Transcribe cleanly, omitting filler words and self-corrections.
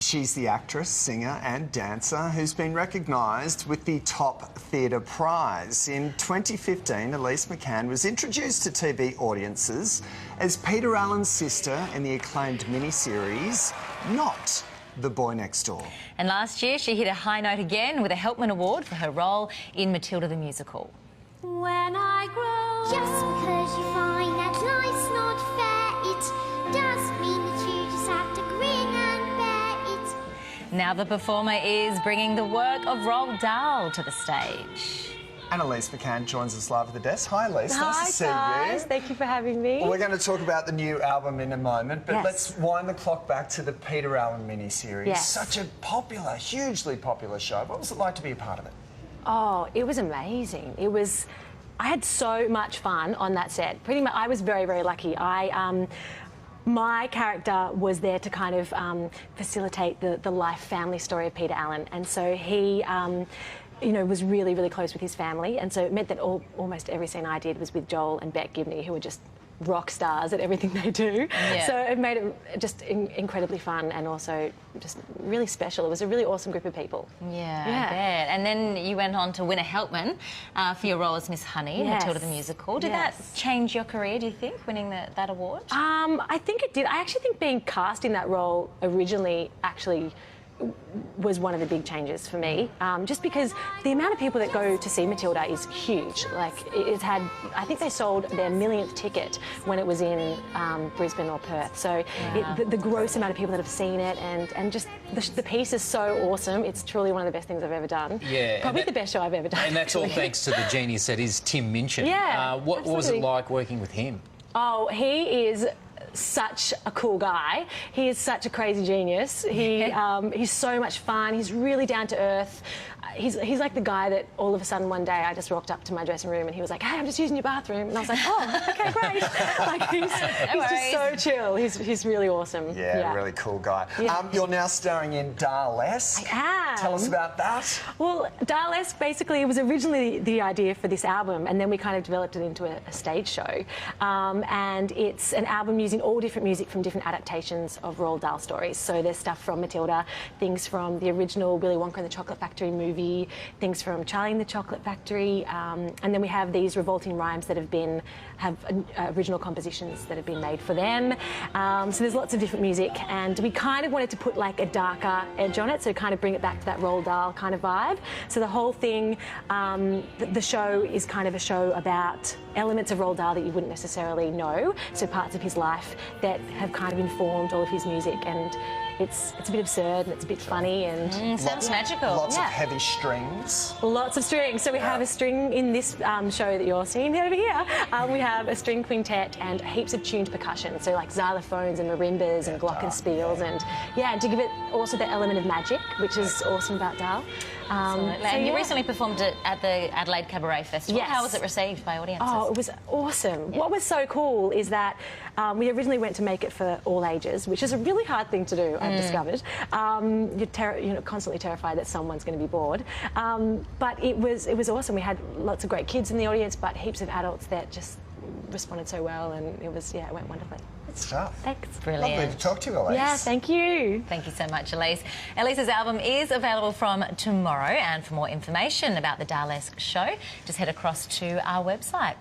She's the actress, singer and dancer who's been recognised with the Top Theatre Prize. In 2015, Elise McCann was introduced to TV audiences as Peter Allen's sister in the acclaimed miniseries Not the Boy Next Door. And last year, she hit a high note again with a Helpman Award for her role in Matilda the Musical. When I grow, just because you find that life's not fair, it doesn't mean that you just have to grin and bear it. Now the performer is bringing the work of Roald Dahl to the stage. And Elise McCann joins us live at the desk. Hi, Elise. Nice to see guys. you. Thank you for having me. Well, we're going to talk about the new album in a moment, but Yes. let's wind the clock back to the Peter Allen miniseries. Yes. Such a popular, hugely popular show. What was it like to be a part of it? Oh, it was amazing. I had so much fun on that set. Pretty much, I was very, very lucky. My character was there to kind of facilitate the life family story of Peter Allen, and so he was really, really close with his family, and so it meant that almost every scene I did was with Joel and Beck Gibney, who were just rock stars at everything they do. Yeah. So it made it just incredibly fun and also just really special. It was a really awesome group of people. Yeah, I bet. And then you went on to win a Helpman for your role as Miss Honey in Matilda the Musical. Did that change your career, do you think, winning that award? I think it did. I actually think being cast in that role originally actually was one of the big changes for me, just because the amount of people that go to see Matilda is huge. Like, I think they sold their millionth ticket when it was in Brisbane or Perth. So the gross amount of people that have seen it, and just the piece is so awesome. It's truly one of the best things I've ever done. Yeah, probably the best show I've ever done. And that's all thanks to the genius that is Tim Minchin. Yeah, what was it like working with him? Oh, he is such a cool guy. He is such a crazy genius. He's so much fun. He's really down to earth. He's like the guy that all of a sudden one day I just walked up to my dressing room and he was like, "Hey, I'm just using your bathroom," and I was like, "Oh, okay, great." Like he's just so chill. He's really awesome. Yeah, really cool guy. Yeah. You're now starring in Dahlesque. I am. Tell us about that. Well, Dahlesque basically was originally the idea for this album, and then we kind of developed it into a stage show. And it's an album using all different music from different adaptations of Roald Dahl stories. So there's stuff from Matilda, things from the original Willy Wonka and the Chocolate Factory movie, things from Charlie and the Chocolate Factory, and then we have these revolting rhymes that have original compositions that have been made for them. So there's lots of different music, and we kind of wanted to put like a darker edge on it, so kind of bring it back to that Roald Dahl kind of vibe. So the whole thing, the show is kind of a show about elements of Roald Dahl that you wouldn't necessarily know, so parts of his life that have kind of informed all of his music, and it's a bit absurd and it's a bit funny and sounds magical. Lots of heavy strings. Lots of strings. So we have a string in this show that you're seeing over here. We have a string quintet and heaps of tuned percussion, so like xylophones and marimbas and glockenspiels, and to give it also the element of magic, which is awesome about Dahl. And you recently performed it at the Adelaide Cabaret Festival. Yes. How was it received by audiences? Oh, it was awesome. Yeah. What was so cool is that we originally went to make it for all ages, which is a really hard thing to do, I've discovered. You're constantly terrified that someone's going to be bored. But it was awesome. We had lots of great kids in the audience, but heaps of adults that just responded so well, and it went wonderfully. Good stuff. Thanks. Brilliant. Lovely to talk to you, Elise. Yeah, thank you. Thank you so much, Elise. Elise's album is available from tomorrow, and for more information about the Dahlesque show, just head across to our website.